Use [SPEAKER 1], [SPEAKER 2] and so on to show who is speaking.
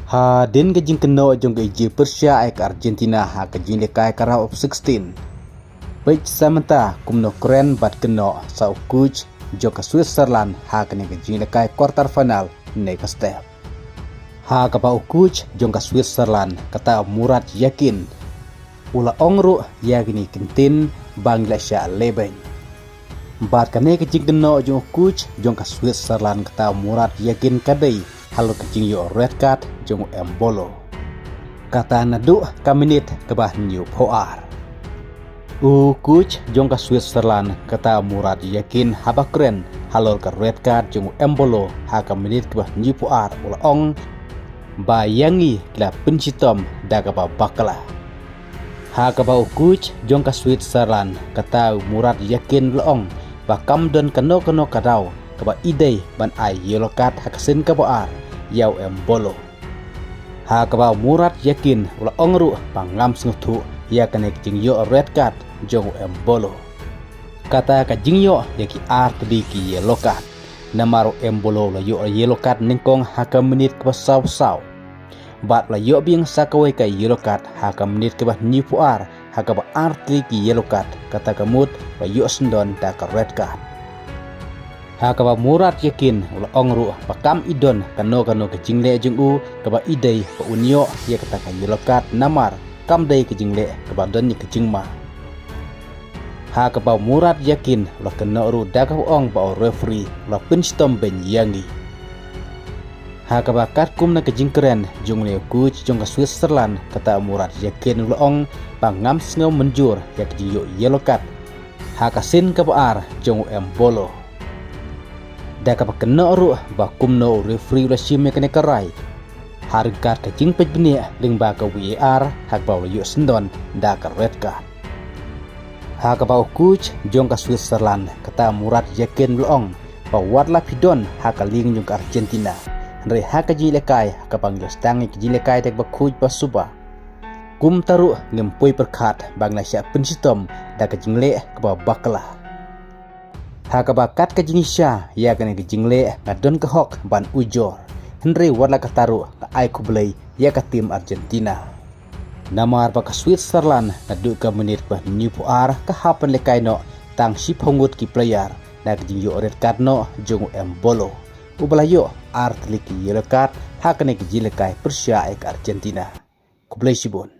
[SPEAKER 1] Ha din ke jing keno jong ke je Persia ai ke Argentina ha ke jing lekai ke round of 16. Baik samanta kumno keren bat keno sa ukuj jong ke Switzerland ha ke jing lekai quarter final ne ke step. Ha ke ba ukuj jong ke Switzerland kata Murad Yakin. Ula ongru yagini kentin Bangladesh leben. Bat kane ke jing keno jong ukuj jong ke Switzerland kata Murad Yakin kadai halo kecing yo red card jong Embolo. Kata nadu kaminit kebah new poar. Coach jong ka Switzerland kata Murad Yakin habakren halo ke red card jong Embolo ha kaminit kebah new poar ulaong bayangi kila pencitom daga bakala. Ha kebah coach jong ka Switzerland kata Murad Yakin laong bakam don kano kadau kebah idei ban ai yellow card hakasin kebah yau Embolo. Ha kebau Murad Yakin ula ongru pangam sengtu ya kene jing yo red card jong Embolo. Kata ka jing yo yaki art di ki yellow card. Namaru Embolo la yo yellow card ningkong haka menit ke saw. Bat la yo bing sakawai ka yellow card haka menit ke ni puar haka ba art di ki yellow card kata kamut la yo sendon ta ka red card. Ha kaba Murad Yakin ula ongru pakam idon kano ke jingle jengu kaba idei pa unyo ya kata ka yelokat namar kam dei ke jingle kaba don ke jingma. Ha kaba Murad Yakin ula kano ru daga ong ba referee ula pinstom ben yangi. Ha kaba katkum na ke jingkeren jung ne coach jong ka Switzerland kata Murad Yakin ula ong pangam sngau menjur ya ke jingyo yelokat. Ha kasin kaba ar jong Embolo. Daka pakena ru bakum no referee la shime kene karai harga ka jing pej beni ling ba ka VAR hak ba yu sendon daka red card. Ha ka ba coach jong ka Switzerland kata Murad Yakin loong ba watla pidon hak ling jong ka Argentina re hak jile kai ka panggil stangi jile kai tek ba coach ba suba kum taru ngempoi perkat Bangladesh pensitom daka jingle ka ba bakla. Hakabakat ke jinisya ya kene ke jingle ngadon ke hok ban ujor Henry warla kataru ka ai kublai ya ke tim Argentina. Namar ba ka Switzerland ngadu ke menit ba new puar ke hapen lekai no tang ship hongut ki player na ke jingyo red card no jong Embolo. Ubalayo art liki yellow card hakene ke jilekai Persia ek Argentina. Kublai sibon.